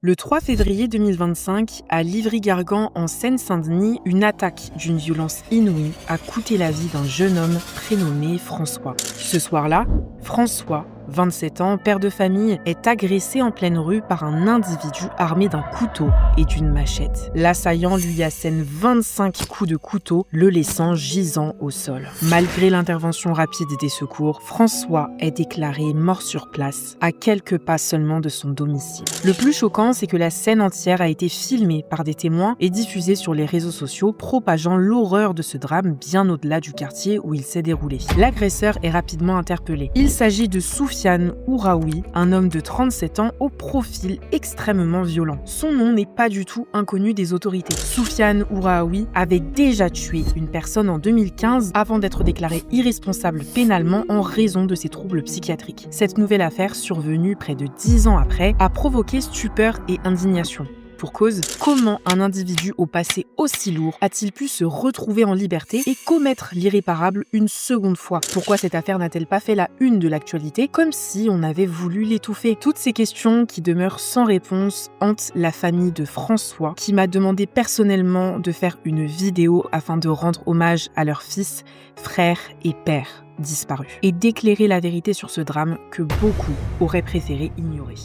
Le 3 février 2025, à Livry-Gargan, en Seine-Saint-Denis, une attaque d'une violence inouïe a coûté la vie d'un jeune homme prénommé François. Ce soir-là, François, 27 ans, père de famille, est agressé en pleine rue par un individu armé d'un couteau et d'une machette. L'assaillant lui assène 25 coups de couteau, le laissant gisant au sol. Malgré l'intervention rapide des secours, François est déclaré mort sur place, à quelques pas seulement de son domicile. Le plus choquant, c'est que la scène entière a été filmée par des témoins et diffusée sur les réseaux sociaux, propageant l'horreur de ce drame bien au-delà du quartier où il s'est déroulé. L'agresseur est rapidement interpellé. Il s'agit de Soufiane Ouraoui, un homme de 37 ans au profil extrêmement violent. Son nom n'est pas du tout inconnu des autorités. Soufiane Ouraoui avait déjà tué une personne en 2015 avant d'être déclaré irresponsable pénalement en raison de ses troubles psychiatriques. Cette nouvelle affaire, survenue près de 10 ans après, a provoqué stupeur et indignation. Pour cause, comment un individu au passé aussi lourd a-t-il pu se retrouver en liberté et commettre l'irréparable une seconde fois? Pourquoi cette affaire n'a-t-elle pas fait la une de l'actualité, comme si on avait voulu l'étouffer? Toutes ces questions qui demeurent sans réponse hantent la famille de François, qui m'a demandé personnellement de faire une vidéo afin de rendre hommage à leur fils, frère et père disparus, et d'éclairer la vérité sur ce drame que beaucoup auraient préféré ignorer.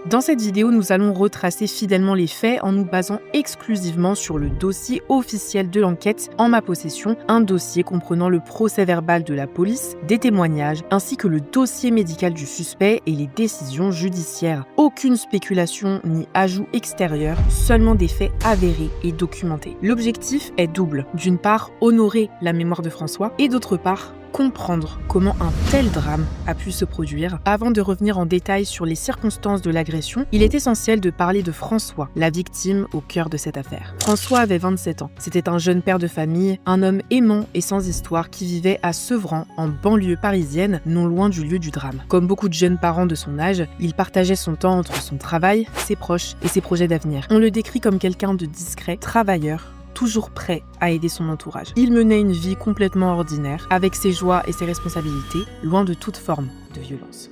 Dans cette vidéo, nous allons retracer fidèlement les faits en nous basant exclusivement sur le dossier officiel de l'enquête en ma possession, un dossier comprenant le procès-verbal de la police, des témoignages, ainsi que le dossier médical du suspect et les décisions judiciaires. Aucune spéculation ni ajout extérieur, seulement des faits avérés et documentés. L'objectif est double. D'une part, honorer la mémoire de François et d'autre part, comprendre comment un tel drame a pu se produire. Avant de revenir en détail sur les circonstances de l'agression, il est essentiel de parler de François, la victime au cœur de cette affaire. François avait 27 ans. C'était un jeune père de famille, un homme aimant et sans histoire qui vivait à Sevran, en banlieue parisienne, non loin du lieu du drame. Comme beaucoup de jeunes parents de son âge, il partageait son temps entre son travail, ses proches et ses projets d'avenir. On le décrit comme quelqu'un de discret, travailleur, toujours prêt à aider son entourage. Il menait une vie complètement ordinaire, avec ses joies et ses responsabilités, loin de toute forme de violence.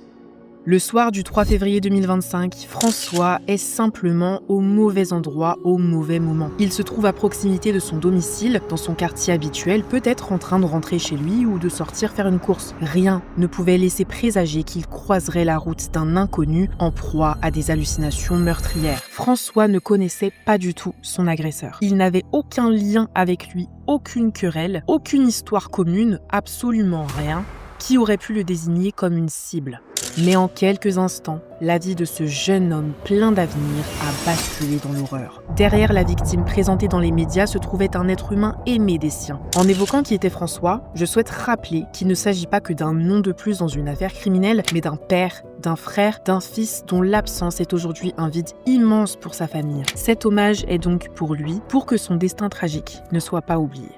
Le soir du 3 février 2025, François est simplement au mauvais endroit au mauvais moment. Il se trouve à proximité de son domicile, dans son quartier habituel, peut-être en train de rentrer chez lui ou de sortir faire une course. Rien ne pouvait laisser présager qu'il croiserait la route d'un inconnu en proie à des hallucinations meurtrières. François ne connaissait pas du tout son agresseur. Il n'avait aucun lien avec lui, aucune querelle, aucune histoire commune, absolument rien, qui aurait pu le désigner comme une cible. Mais en quelques instants, la vie de ce jeune homme plein d'avenir a basculé dans l'horreur. Derrière la victime présentée dans les médias se trouvait un être humain aimé des siens. En évoquant qui était François, je souhaite rappeler qu'il ne s'agit pas que d'un nom de plus dans une affaire criminelle, mais d'un père, d'un frère, d'un fils dont l'absence est aujourd'hui un vide immense pour sa famille. Cet hommage est donc pour lui, pour que son destin tragique ne soit pas oublié.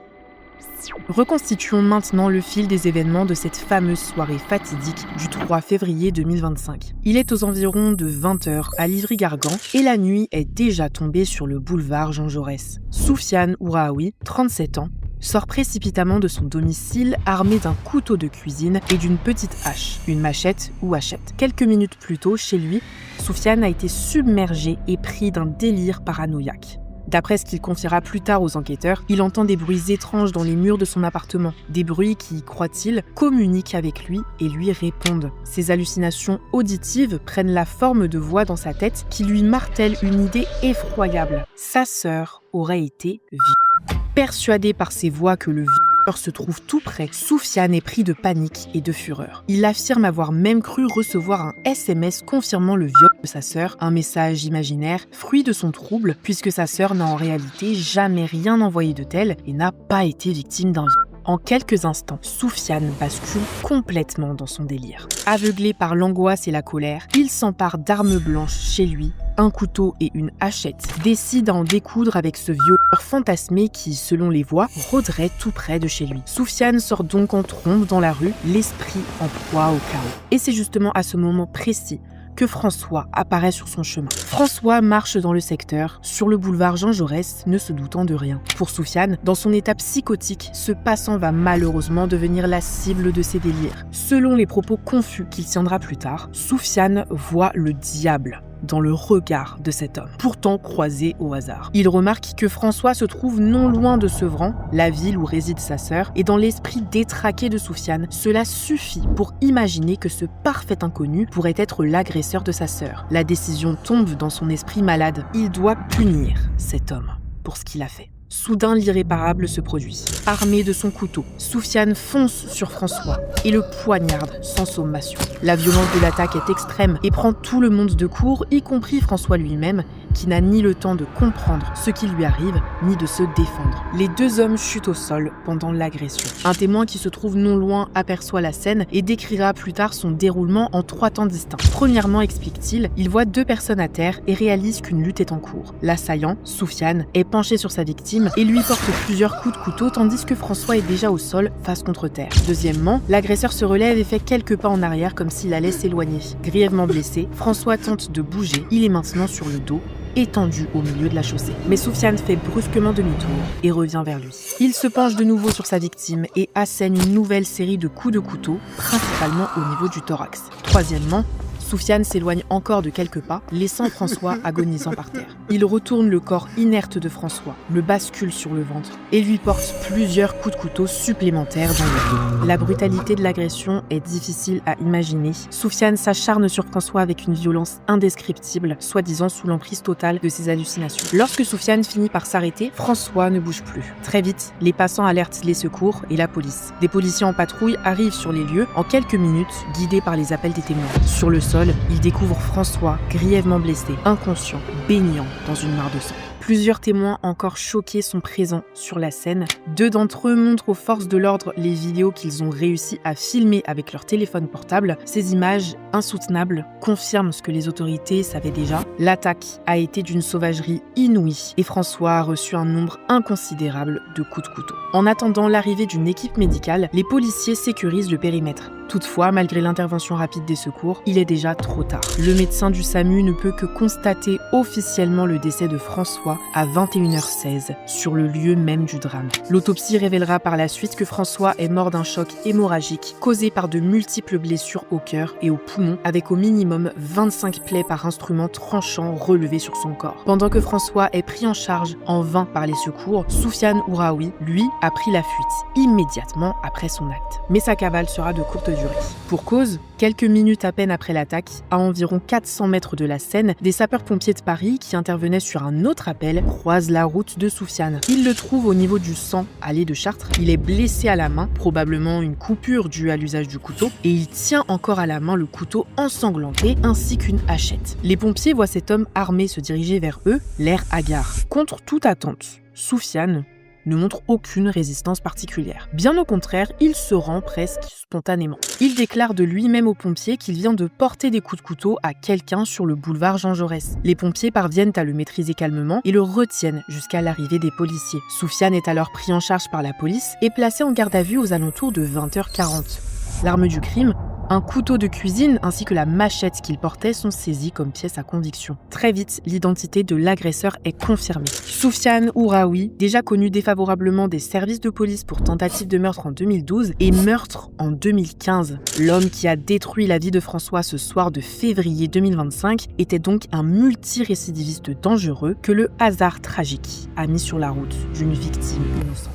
Reconstituons maintenant le fil des événements de cette fameuse soirée fatidique du 3 février 2025. Il est aux environs de 20h à Livry-Gargan et la nuit est déjà tombée sur le boulevard Jean Jaurès. Soufiane Ouraoui, 37 ans, sort précipitamment de son domicile armé d'un couteau de cuisine et d'une petite hache, une machette ou hachette. Quelques minutes plus tôt, chez lui, Soufiane a été submergé et pris d'un délire paranoïaque. D'après ce qu'il confiera plus tard aux enquêteurs, il entend des bruits étranges dans les murs de son appartement. Des bruits qui, croit-il, communiquent avec lui et lui répondent. Ces hallucinations auditives prennent la forme de voix dans sa tête qui lui martèlent une idée effroyable. Sa sœur aurait été violée. Persuadé par ces voix que le violeur se trouve tout près, Soufiane est pris de panique et de fureur. Il affirme avoir même cru recevoir un SMS confirmant le viol de sa sœur, un message imaginaire, fruit de son trouble, puisque sa sœur n'a en réalité jamais rien envoyé de tel et n'a pas été victime d'un viol. En quelques instants, Soufiane bascule complètement dans son délire. Aveuglé par l'angoisse et la colère, il s'empare d'armes blanches chez lui, un couteau et une hachette, décide à en découdre avec ce violeur fantasmé qui, selon les voix, rôderait tout près de chez lui. Soufiane sort donc en trombe dans la rue, l'esprit en proie au chaos. Et c'est justement à ce moment précis que François apparaît sur son chemin. François marche dans le secteur, sur le boulevard Jean Jaurès, ne se doutant de rien. Pour Soufiane, dans son état psychotique, ce passant va malheureusement devenir la cible de ses délires. Selon les propos confus qu'il tiendra plus tard, Soufiane voit le diable dans le regard de cet homme, pourtant croisé au hasard. Il remarque que François se trouve non loin de Sevran, la ville où réside sa sœur, et dans l'esprit détraqué de Soufiane, cela suffit pour imaginer que ce parfait inconnu pourrait être l'agresseur de sa sœur. La décision tombe dans son esprit malade. Il doit punir cet homme pour ce qu'il a fait. Soudain, l'irréparable se produit. Armé de son couteau, Soufiane fonce sur François et le poignarde sans sommation. La violence de l'attaque est extrême et prend tout le monde de court, y compris François lui-même, qui n'a ni le temps de comprendre ce qui lui arrive, ni de se défendre. Les deux hommes chutent au sol pendant l'agression. Un témoin qui se trouve non loin aperçoit la scène et décrira plus tard son déroulement en 3 temps distincts. Premièrement, explique-t-il, il voit 2 personnes à terre et réalise qu'une lutte est en cours. L'assaillant, Soufiane, est penché sur sa victime et lui porte plusieurs coups de couteau tandis que François est déjà au sol, face contre terre. Deuxièmement, l'agresseur se relève et fait quelques pas en arrière comme s'il allait s'éloigner. Grièvement blessé, François tente de bouger. Il est maintenant sur le dos, étendu au milieu de la chaussée. Mais Soufiane fait brusquement demi-tour et revient vers lui. Il se penche de nouveau sur sa victime et assène une nouvelle série de coups de couteau, principalement au niveau du thorax. Troisièmement, Soufiane s'éloigne encore de quelques pas, laissant François agonisant par terre. Il retourne le corps inerte de François, le bascule sur le ventre et lui porte plusieurs coups de couteau supplémentaires dans le dos. La brutalité de l'agression est difficile à imaginer. Soufiane s'acharne sur François avec une violence indescriptible, soi-disant sous l'emprise totale de ses hallucinations. Lorsque Soufiane finit par s'arrêter, François ne bouge plus. Très vite, les passants alertent les secours et la police. Des policiers en patrouille arrivent sur les lieux en quelques minutes, guidés par les appels des témoins. Sur le sol, il découvre François grièvement blessé, inconscient, baignant dans une mare de sang. Plusieurs témoins encore choqués sont présents sur la scène. 2 d'entre eux montrent aux forces de l'ordre les vidéos qu'ils ont réussi à filmer avec leur téléphone portable. Ces images insoutenables confirment ce que les autorités savaient déjà. L'attaque a été d'une sauvagerie inouïe et François a reçu un nombre inconsidérable de coups de couteau. En attendant l'arrivée d'une équipe médicale, les policiers sécurisent le périmètre. Toutefois, malgré l'intervention rapide des secours, il est déjà trop tard. Le médecin du SAMU ne peut que constater officiellement le décès de François à 21h16, sur le lieu même du drame. L'autopsie révélera par la suite que François est mort d'un choc hémorragique causé par de multiples blessures au cœur et aux poumons, avec au minimum 25 plaies par instrument tranchant relevées sur son corps. Pendant que François est pris en charge en vain par les secours, Soufiane Ouraoui, lui, a pris la fuite immédiatement après son acte. Mais sa cavale sera de courte durée. Pour cause, quelques minutes à peine après l'attaque, à environ 400 mètres de la scène, des sapeurs-pompiers de Paris qui intervenaient sur un autre appel croisent la route de Soufiane. Ils le trouvent au niveau du 100, allée de Chartres. Il est blessé à la main, probablement une coupure due à l'usage du couteau, et il tient encore à la main le couteau ensanglanté ainsi qu'une hachette. Les pompiers voient cet homme armé se diriger vers eux, l'air hagard. Contre toute attente, Soufiane ne montre aucune résistance particulière. Bien au contraire, il se rend presque spontanément. Il déclare de lui-même aux pompiers qu'il vient de porter des coups de couteau à quelqu'un sur le boulevard Jean Jaurès. Les pompiers parviennent à le maîtriser calmement et le retiennent jusqu'à l'arrivée des policiers. Soufiane est alors pris en charge par la police et placé en garde à vue aux alentours de 20h40. L'arme du crime, un couteau de cuisine ainsi que la machette qu'il portait sont saisis comme pièce à conviction. Très vite, l'identité de l'agresseur est confirmée. Soufiane Ouraoui, déjà connu défavorablement des services de police pour tentative de meurtre en 2012 et meurtre en 2015. L'homme qui a détruit la vie de François ce soir de février 2025 était donc un multirécidiviste dangereux que le hasard tragique a mis sur la route d'une victime innocente.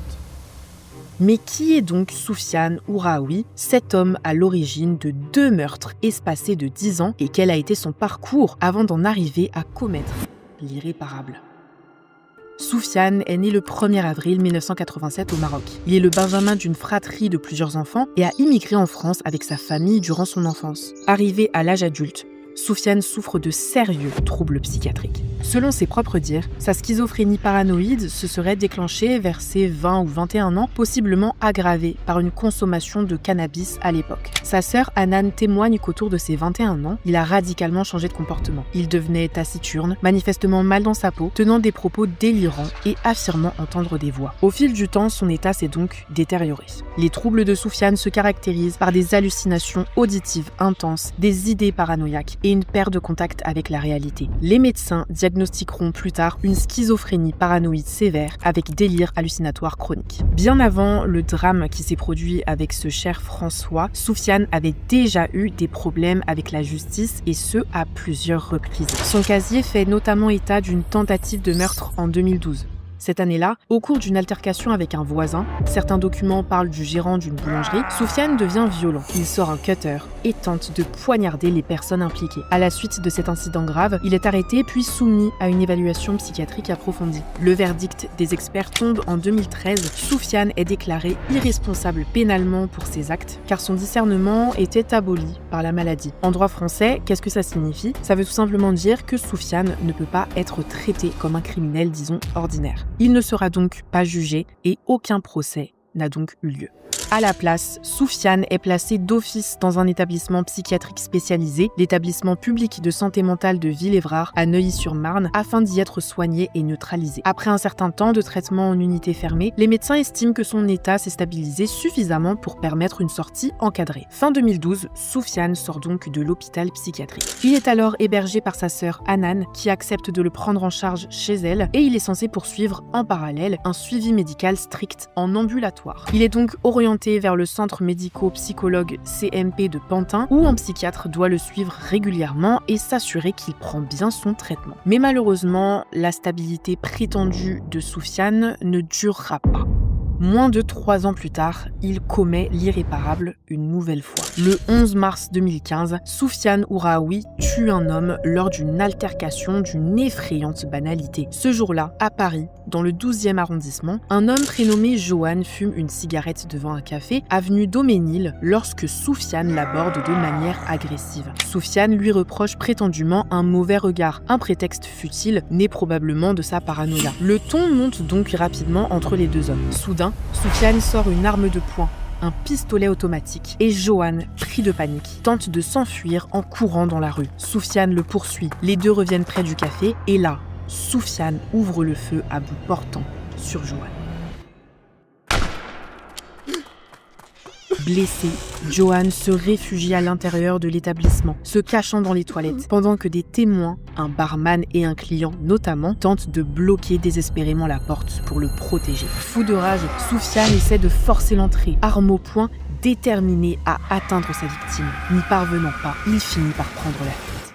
Mais qui est donc Soufiane Ouraoui, cet homme à l'origine de 2 meurtres espacés de 10 ans, et quel a été son parcours avant d'en arriver à commettre l'irréparable? Soufiane est né le 1er avril 1987 au Maroc. Il est le benjamin d'une fratrie de plusieurs enfants et a immigré en France avec sa famille durant son enfance. Arrivé à l'âge adulte, Soufiane souffre de sérieux troubles psychiatriques. Selon ses propres dires, sa schizophrénie paranoïde se serait déclenchée vers ses 20 ou 21 ans, possiblement aggravée par une consommation de cannabis à l'époque. Sa sœur Anan témoigne qu'autour de ses 21 ans, il a radicalement changé de comportement. Il devenait taciturne, manifestement mal dans sa peau, tenant des propos délirants et affirmant entendre des voix. Au fil du temps, son état s'est donc détérioré. Les troubles de Soufiane se caractérisent par des hallucinations auditives intenses, des idées paranoïaques et une perte de contact avec la réalité. Les médecins diagnostiquent diagnostiqueront plus tard une schizophrénie paranoïde sévère avec délire hallucinatoire chronique. Bien avant le drame qui s'est produit avec ce cher François, Soufiane avait déjà eu des problèmes avec la justice et ce à plusieurs reprises. Son casier fait notamment état d'une tentative de meurtre en 2012. Cette année-là, au cours d'une altercation avec un voisin, certains documents parlent du gérant d'une boulangerie, Soufiane devient violent. Il sort un cutter et tente de poignarder les personnes impliquées. À la suite de cet incident grave, il est arrêté puis soumis à une évaluation psychiatrique approfondie. Le verdict des experts tombe en 2013. Soufiane est déclaré irresponsable pénalement pour ses actes, car son discernement était aboli par la maladie. En droit français, qu'est-ce que ça signifie? Ça veut tout simplement dire que Soufiane ne peut pas être traité comme un criminel, disons, ordinaire. Il ne sera donc pas jugé et aucun procès n'a donc eu lieu. À la place, Soufiane est placé d'office dans un établissement psychiatrique spécialisé, l'établissement public de santé mentale de Villévrard à Neuilly-sur-Marne, afin d'y être soigné et neutralisé. Après un certain temps de traitement en unité fermée, les médecins estiment que son état s'est stabilisé suffisamment pour permettre une sortie encadrée. Fin 2012, Soufiane sort donc de l'hôpital psychiatrique. Il est alors hébergé par sa sœur Hanan, qui accepte de le prendre en charge chez elle, et il est censé poursuivre en parallèle un suivi médical strict en ambulatoire. Il est donc orienté vers le centre médico-psychologue CMP de Pantin, où un psychiatre doit le suivre régulièrement et s'assurer qu'il prend bien son traitement. Mais malheureusement, la stabilité prétendue de Soufiane ne durera pas. Moins de 3 ans plus tard, il commet l'irréparable une nouvelle fois. Le 11 mars 2015, Soufiane Ouraoui tue un homme lors d'une altercation d'une effrayante banalité. Ce jour-là, à Paris, dans le 12e arrondissement, un homme prénommé Johan fume une cigarette devant un café, avenue Daumesnil, lorsque Soufiane l'aborde de manière agressive. Soufiane lui reproche prétendument un mauvais regard, un prétexte futile, né probablement de sa paranoïa. Le ton monte donc rapidement entre les deux hommes. Soudain, Soufiane sort une arme de poing, un pistolet automatique, et Johan, pris de panique, tente de s'enfuir en courant dans la rue. Soufiane le poursuit, les deux reviennent près du café, et là, Soufiane ouvre le feu à bout portant sur Johan. Blessé, Johan se réfugie à l'intérieur de l'établissement, se cachant dans les toilettes, pendant que des témoins, un barman et un client notamment, tentent de bloquer désespérément la porte pour le protéger. Fou de rage, Soufiane essaie de forcer l'entrée, arme au poing, déterminé à atteindre sa victime. N'y parvenant pas, il finit par prendre la fuite.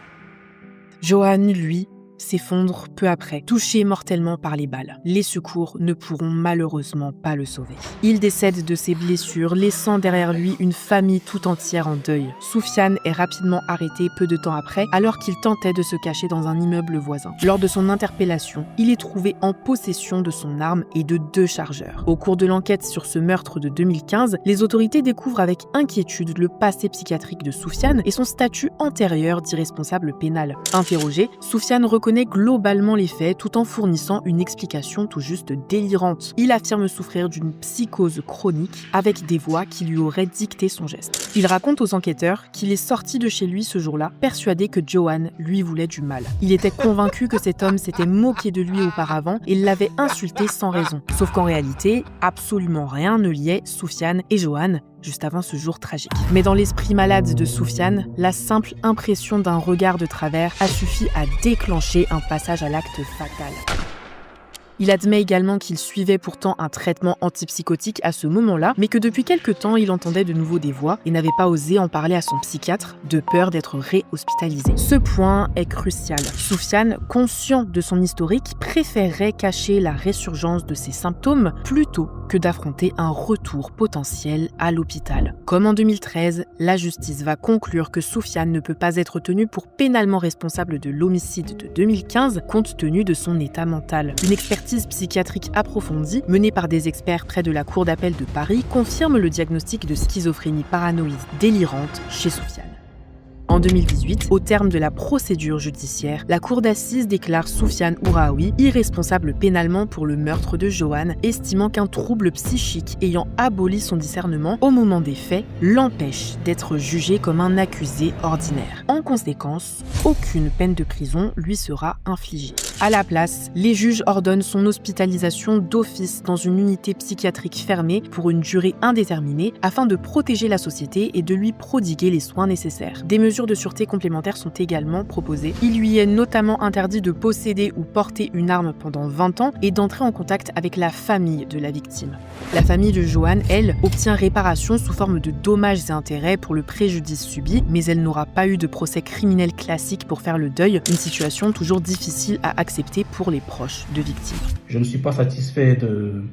Johan, lui, s'effondre peu après, touché mortellement par les balles. Les secours ne pourront malheureusement pas le sauver. Il décède de ses blessures, laissant derrière lui une famille tout entière en deuil. Soufiane est rapidement arrêté peu de temps après, alors qu'il tentait de se cacher dans un immeuble voisin. Lors de son interpellation, il est trouvé en possession de son arme et de 2 chargeurs. Au cours de l'enquête sur ce meurtre de 2015, les autorités découvrent avec inquiétude le passé psychiatrique de Soufiane et son statut antérieur d'irresponsable pénal. Interrogé, Soufiane reconnaît globalement les faits tout en fournissant une explication tout juste délirante. Il affirme souffrir d'une psychose chronique avec des voix qui lui auraient dicté son geste. Il raconte aux enquêteurs qu'il est sorti de chez lui ce jour-là, persuadé que Johan lui voulait du mal. Il était convaincu que cet homme s'était moqué de lui auparavant et l'avait insulté sans raison. Sauf qu'en réalité, absolument rien ne liait Soufiane et Johan juste avant ce jour tragique. Mais dans l'esprit malade de Soufiane, la simple impression d'un regard de travers a suffi à déclencher un passage à l'acte fatal. Il admet également qu'il suivait pourtant un traitement antipsychotique à ce moment-là, mais que depuis quelque temps, il entendait de nouveau des voix et n'avait pas osé en parler à son psychiatre, de peur d'être réhospitalisé. Ce point est crucial. Soufiane, conscient de son historique, préférerait cacher la résurgence de ses symptômes plutôt que d'affronter un retour potentiel à l'hôpital. Comme en 2013, la justice va conclure que Soufiane ne peut pas être tenu pour pénalement responsable de l'homicide de 2015 compte tenu de son état mental. Une expertise psychiatrique approfondie, menée par des experts près de la Cour d'appel de Paris, confirme le diagnostic de schizophrénie paranoïde délirante chez Soufiane. En 2018, au terme de la procédure judiciaire, la cour d'assises déclare Soufiane Ouraoui irresponsable pénalement pour le meurtre de Johan, estimant qu'un trouble psychique ayant aboli son discernement au moment des faits l'empêche d'être jugé comme un accusé ordinaire. En conséquence, aucune peine de prison lui sera infligée. À la place, les juges ordonnent son hospitalisation d'office dans une unité psychiatrique fermée pour une durée indéterminée afin de protéger la société et de lui prodiguer les soins nécessaires. Des mesures de sûreté complémentaires sont également proposées. Il lui est notamment interdit de posséder ou porter une arme pendant 20 ans et d'entrer en contact avec la famille de la victime. La famille de Johan, elle, obtient réparation sous forme de dommages et intérêts pour le préjudice subi, mais elle n'aura pas eu de procès criminel classique pour faire le deuil, une situation toujours difficile à accepter pour les proches de victimes. Je ne suis pas satisfait de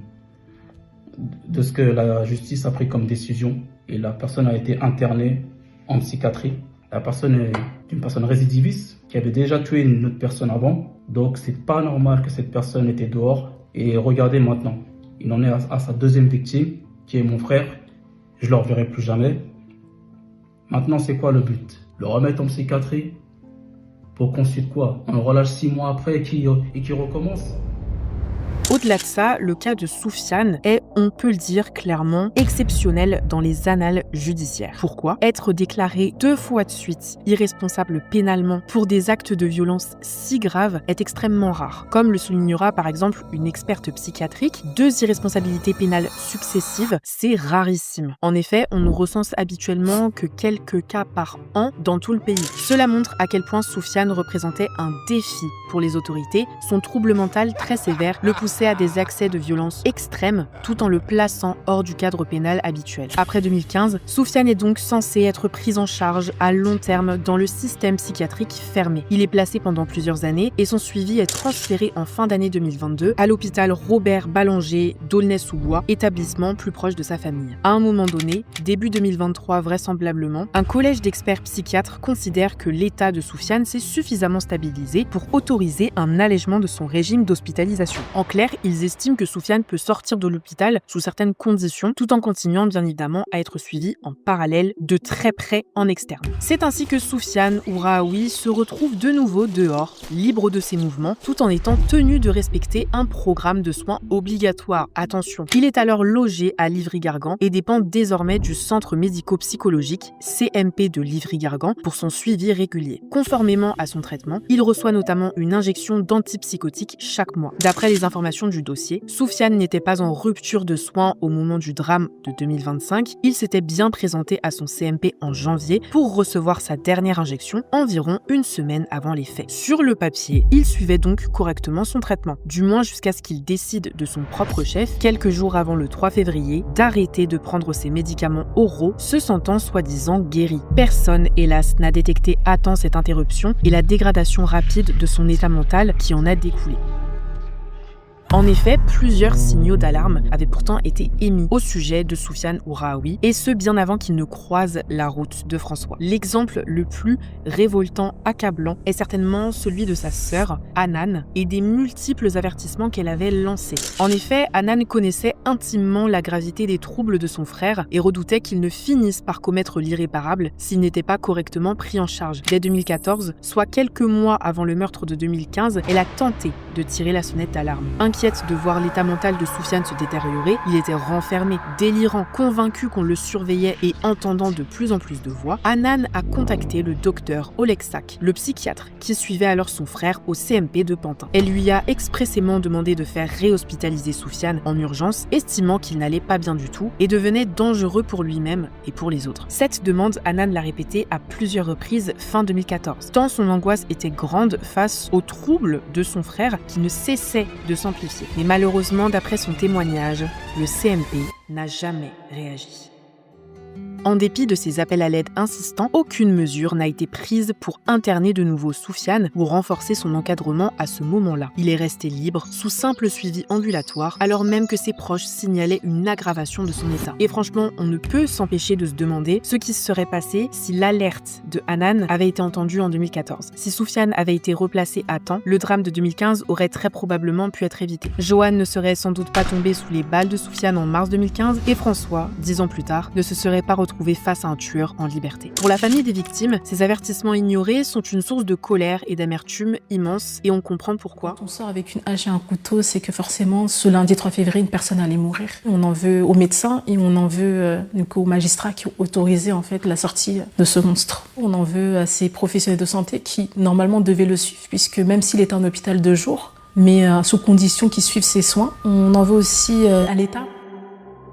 ce que la justice a pris comme décision et la personne a été internée en psychiatrie. La personne est une personne récidiviste qui avait déjà tué une autre personne avant, donc c'est pas normal que cette personne était dehors. Et regardez maintenant, il en est à sa deuxième victime, qui est mon frère. Je ne le reverrai plus jamais. Maintenant, c'est quoi le but? Le remettre en psychiatrie pour qu'ensuite quoi? On le relâche 6 mois après et qu'il recommence? Au-delà de ça, le cas de Soufiane est, on peut le dire clairement, exceptionnel dans les annales judiciaires. Pourquoi? Être déclaré 2 fois de suite irresponsable pénalement pour des actes de violence si graves est extrêmement rare. Comme le soulignera par exemple une experte psychiatrique, 2 irresponsabilités pénales successives, c'est rarissime. En effet, on ne recense habituellement que quelques cas par an dans tout le pays. Cela montre à quel point Soufiane représentait un défi pour les autorités, son trouble mental très sévère le poussait à des accès de violence extrêmes tout en le plaçant hors du cadre pénal habituel. Après 2015, Soufiane est donc censé être pris en charge à long terme dans le système psychiatrique fermé. Il est placé pendant plusieurs années et son suivi est transféré en fin d'année 2022 à l'hôpital Robert Ballanger d'Aulnay-sous-Bois, établissement plus proche de sa famille. À un moment donné, début 2023 vraisemblablement, un collège d'experts psychiatres considère que l'état de Soufiane s'est suffisamment stabilisé pour autoriser un allègement de son régime d'hospitalisation. En clair, ils estiment que Soufiane peut sortir de l'hôpital sous certaines conditions, tout en continuant bien évidemment à être suivi en parallèle de très près en externe. C'est ainsi que Soufiane ou Raoui se retrouve de nouveau dehors, libre de ses mouvements, tout en étant tenu de respecter un programme de soins obligatoire. Attention, il est alors logé à Livry-Gargan et dépend désormais du centre médico-psychologique CMP de Livry-Gargan pour son suivi régulier. Conformément à son traitement, il reçoit notamment une injection d'antipsychotiques chaque mois. D'après les informations du dossier, Soufiane n'était pas en rupture de soins au moment du drame de 2025. Il s'était bien présenté à son CMP en janvier pour recevoir sa dernière injection environ une semaine avant les faits. Sur le papier, il suivait donc correctement son traitement, du moins jusqu'à ce qu'il décide de son propre chef, quelques jours avant le 3 février, d'arrêter de prendre ses médicaments oraux, se sentant soi-disant guéri. Personne, hélas, n'a détecté à temps cette interruption et la dégradation rapide de son état mental qui en a découlé. En effet, plusieurs signaux d'alarme avaient pourtant été émis au sujet de Soufiane ou Raoui, et ce bien avant qu'ils ne croisent la route de François. L'exemple le plus révoltant, accablant, est certainement celui de sa sœur, Hanan, et des multiples avertissements qu'elle avait lancés. En effet, Hanan connaissait intimement la gravité des troubles de son frère et redoutait qu'il ne finisse par commettre l'irréparable s'il n'était pas correctement pris en charge. Dès 2014, soit quelques mois avant le meurtre de 2015, elle a tenté de tirer la sonnette d'alarme. Inquiète de voir l'état mental de Soufiane se détériorer, il était renfermé, délirant, convaincu qu'on le surveillait et entendant de plus en plus de voix, Hanan a contacté le docteur Oleksak, le psychiatre qui suivait alors son frère au CMP de Pantin. Elle lui a expressément demandé de faire réhospitaliser Soufiane en urgence, estimant qu'il n'allait pas bien du tout et devenait dangereux pour lui-même et pour les autres. Cette demande, Hanan l'a répétée à plusieurs reprises fin 2014, tant son angoisse était grande face aux troubles de son frère qui ne cessait de s'amplifier. Mais malheureusement, d'après son témoignage, le CMP n'a jamais réagi. En dépit de ses appels à l'aide insistants, aucune mesure n'a été prise pour interner de nouveau Soufiane ou renforcer son encadrement à ce moment-là. Il est resté libre, sous simple suivi ambulatoire, alors même que ses proches signalaient une aggravation de son état. Et franchement, on ne peut s'empêcher de se demander ce qui se serait passé si l'alerte de Hanan avait été entendue en 2014. Si Soufiane avait été replacé à temps, le drame de 2015 aurait très probablement pu être évité. Johan ne serait sans doute pas tombé sous les balles de Soufiane en mars 2015 et François, 10 ans plus tard, ne se serait pas retrouvé face à un tueur en liberté. Pour la famille des victimes, ces avertissements ignorés sont une source de colère et d'amertume immense et on comprend pourquoi. Quand on sort avec une hache et un couteau, c'est que forcément, ce lundi 3 février, une personne allait mourir. On en veut aux médecins et on en veut aux magistrats qui ont autorisé en fait la sortie de ce monstre. On en veut à ces professionnels de santé qui normalement devaient le suivre, puisque même s'il est en hôpital de jour, mais sous condition qu'ils suivent ses soins, on en veut aussi à l'État.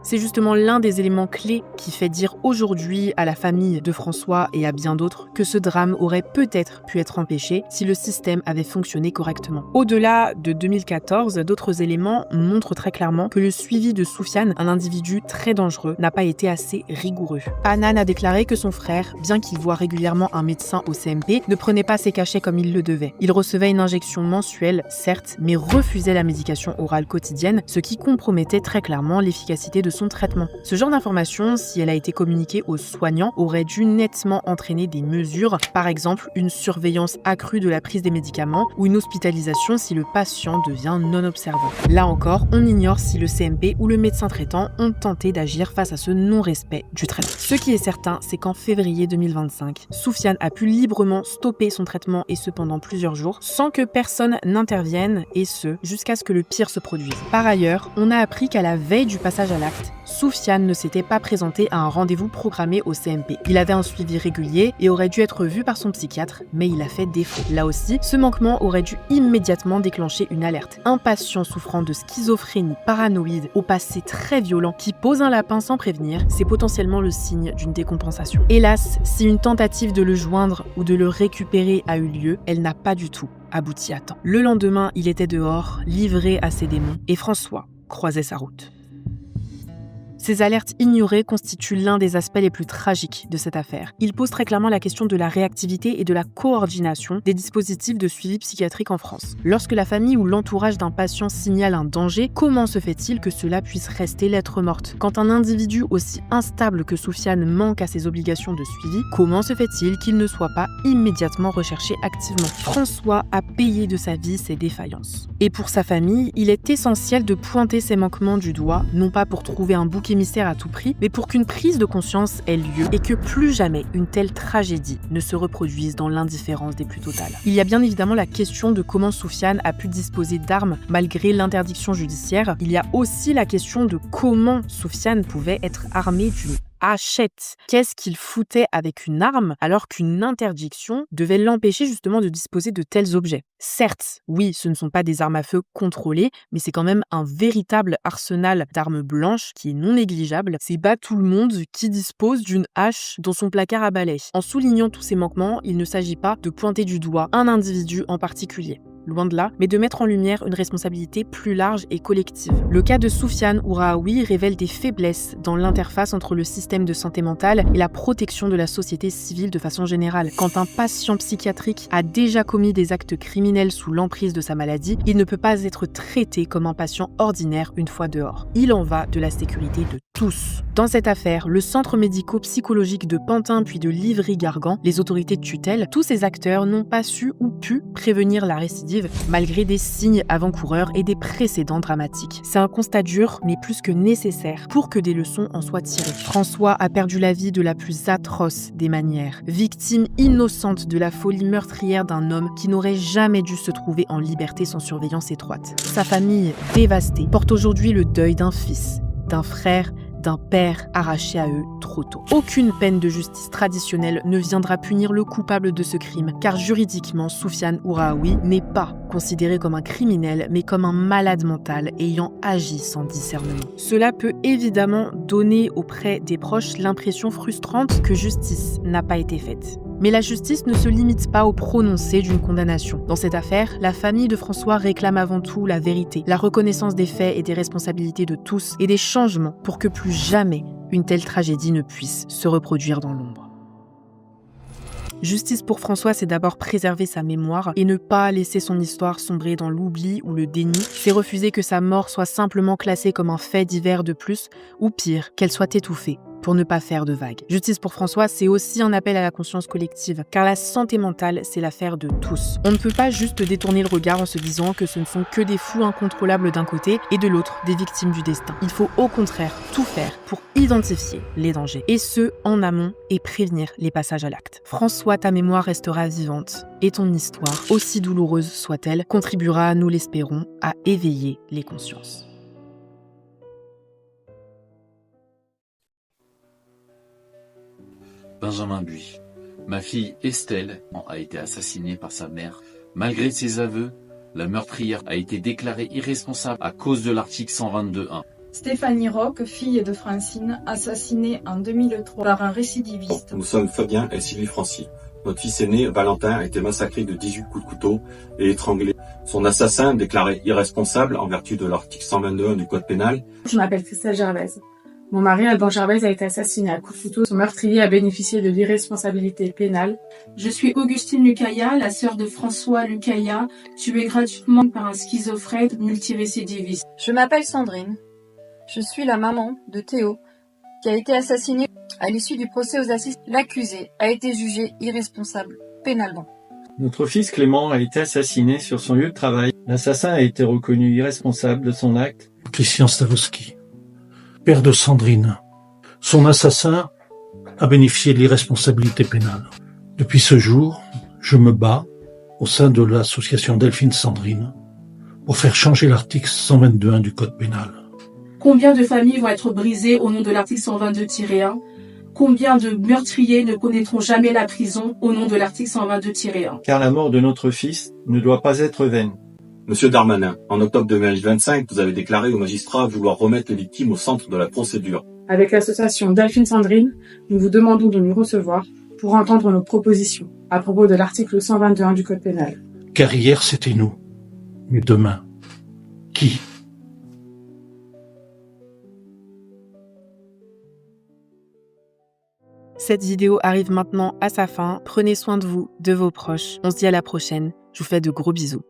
C'est justement l'un des éléments clés qui fait dire aujourd'hui à la famille de François et à bien d'autres que ce drame aurait peut-être pu être empêché si le système avait fonctionné correctement. Au-delà de 2014, d'autres éléments montrent très clairement que le suivi de Soufiane, un individu très dangereux, n'a pas été assez rigoureux. Hanan a déclaré que son frère, bien qu'il voie régulièrement un médecin au CMP, ne prenait pas ses cachets comme il le devait. Il recevait une injection mensuelle, certes, mais refusait la médication orale quotidienne, ce qui compromettait très clairement l'efficacité de son traitement. Ce genre d'information, si elle a été communiquée aux soignants, aurait dû nettement entraîner des mesures, par exemple une surveillance accrue de la prise des médicaments ou une hospitalisation si le patient devient non observant. Là encore, on ignore si le CMP ou le médecin traitant ont tenté d'agir face à ce non-respect du traitement. Ce qui est certain, c'est qu'en février 2025, Soufiane a pu librement stopper son traitement et ce pendant plusieurs jours, sans que personne n'intervienne et ce, jusqu'à ce que le pire se produise. Par ailleurs, on a appris qu'à la veille du passage à l'acte, Soufiane ne s'était pas présenté à un rendez-vous programmé au CMP. Il avait un suivi régulier et aurait dû être vu par son psychiatre, mais il a fait défaut. Là aussi, ce manquement aurait dû immédiatement déclencher une alerte. Un patient souffrant de schizophrénie paranoïde au passé très violent qui pose un lapin sans prévenir, c'est potentiellement le signe d'une décompensation. Hélas, si une tentative de le joindre ou de le récupérer a eu lieu, elle n'a pas du tout abouti à temps. Le lendemain, il était dehors, livré à ses démons, et François croisait sa route. Ces alertes ignorées constituent l'un des aspects les plus tragiques de cette affaire. Il pose très clairement la question de la réactivité et de la coordination des dispositifs de suivi psychiatrique en France. Lorsque la famille ou l'entourage d'un patient signale un danger, comment se fait-il que cela puisse rester lettre morte? Quand un individu aussi instable que Soufiane manque à ses obligations de suivi, comment se fait-il qu'il ne soit pas immédiatement recherché activement? François a payé de sa vie ses défaillances. Et pour sa famille, il est essentiel de pointer ses manquements du doigt, non pas pour trouver un bouc émissaire à tout prix, mais pour qu'une prise de conscience ait lieu et que plus jamais une telle tragédie ne se reproduise dans l'indifférence des plus totales. Il y a bien évidemment la question de comment Soufiane a pu disposer d'armes malgré l'interdiction judiciaire. Il y a aussi la question de comment Soufiane pouvait être armé d'une hachette. Qu'est-ce qu'il foutait avec une arme alors qu'une interdiction devait l'empêcher justement de disposer de tels objets? Certes, oui, ce ne sont pas des armes à feu contrôlées, mais c'est quand même un véritable arsenal d'armes blanches qui est non négligeable. C'est pas tout le monde qui dispose d'une hache dans son placard à balai. En soulignant tous ces manquements, il ne s'agit pas de pointer du doigt un individu en particulier. Loin de là, mais de mettre en lumière une responsabilité plus large et collective. Le cas de Soufiane Ouraoui révèle des faiblesses dans l'interface entre le système de santé mentale et la protection de la société civile de façon générale. Quand un patient psychiatrique a déjà commis des actes criminels sous l'emprise de sa maladie, il ne peut pas être traité comme un patient ordinaire une fois dehors. Il en va de la sécurité de tous. Dans cette affaire, le centre médico-psychologique de Pantin puis de Livry-Gargan, les autorités de tutelle, tous ces acteurs n'ont pas su ou pu prévenir la récidive malgré des signes avant-coureurs et des précédents dramatiques. C'est un constat dur, mais plus que nécessaire pour que des leçons en soient tirées. François a perdu la vie de la plus atroce des manières, victime innocente de la folie meurtrière d'un homme qui n'aurait jamais dû se trouver en liberté sans surveillance étroite. Sa famille, dévastée, porte aujourd'hui le deuil d'un fils, d'un frère, d'un père arraché à eux trop tôt. Aucune peine de justice traditionnelle ne viendra punir le coupable de ce crime, car juridiquement, Soufiane Ouraoui n'est pas considéré comme un criminel, mais comme un malade mental ayant agi sans discernement. Cela peut évidemment donner auprès des proches l'impression frustrante que justice n'a pas été faite. Mais la justice ne se limite pas au prononcé d'une condamnation. Dans cette affaire, la famille de François réclame avant tout la vérité, la reconnaissance des faits et des responsabilités de tous, et des changements pour que plus jamais une telle tragédie ne puisse se reproduire dans l'ombre. Justice pour François, c'est d'abord préserver sa mémoire et ne pas laisser son histoire sombrer dans l'oubli ou le déni. C'est refuser que sa mort soit simplement classée comme un fait divers de plus, ou pire, qu'elle soit étouffée pour ne pas faire de vagues. Justice pour François, c'est aussi un appel à la conscience collective, car la santé mentale, c'est l'affaire de tous. On ne peut pas juste détourner le regard en se disant que ce ne sont que des fous incontrôlables d'un côté et de l'autre des victimes du destin. Il faut au contraire tout faire pour identifier les dangers, et ce, en amont, et prévenir les passages à l'acte. François, ta mémoire restera vivante, et ton histoire, aussi douloureuse soit-elle, contribuera, nous l'espérons, à éveiller les consciences. Benjamin Buis. Ma fille Estelle a été assassinée par sa mère. Malgré ses aveux, la meurtrière a été déclarée irresponsable à cause de l'article 122.1. Stéphanie Roch, fille de Francine, assassinée en 2003 par un récidiviste. Nous sommes Fabien et Sylvie Francy. Notre fils aîné, Valentin, a été massacré de 18 coups de couteau et étranglé. Son assassin, déclaré irresponsable en vertu de l'article 122 du Code pénal. Je m'appelle Christelle Gervaise. Mon mari, Alban Gervaise, a été assassiné à coups de couteau. Son meurtrier a bénéficié de l'irresponsabilité pénale. Je suis Augustine Lucaya, la sœur de François Lucaya, tuée gratuitement par un schizophrène multirécidiviste. Je m'appelle Sandrine. Je suis la maman de Théo, qui a été assassiné à l'issue du procès aux assises. L'accusé a été jugé irresponsable pénalement. Notre fils Clément a été assassiné sur son lieu de travail. L'assassin a été reconnu irresponsable de son acte. Christian Stavowski, père de Sandrine. Son assassin a bénéficié de l'irresponsabilité pénale. Depuis ce jour, je me bats au sein de l'association Delphine Sandrine pour faire changer l'article 122.1 du Code pénal. Combien de familles vont être brisées au nom de l'article 122-1 ? Combien de meurtriers ne connaîtront jamais la prison au nom de l'article 122-1 ? Car la mort de notre fils ne doit pas être vaine. Monsieur Darmanin, en octobre 2025, vous avez déclaré au magistrat vouloir remettre les victimes au centre de la procédure. Avec l'association Delphine Sandrine, nous vous demandons de nous recevoir pour entendre nos propositions à propos de l'article 121 du Code pénal. Car hier, c'était nous. Mais demain, qui ? Cette vidéo arrive maintenant à sa fin. Prenez soin de vous, de vos proches. On se dit à la prochaine. Je vous fais de gros bisous.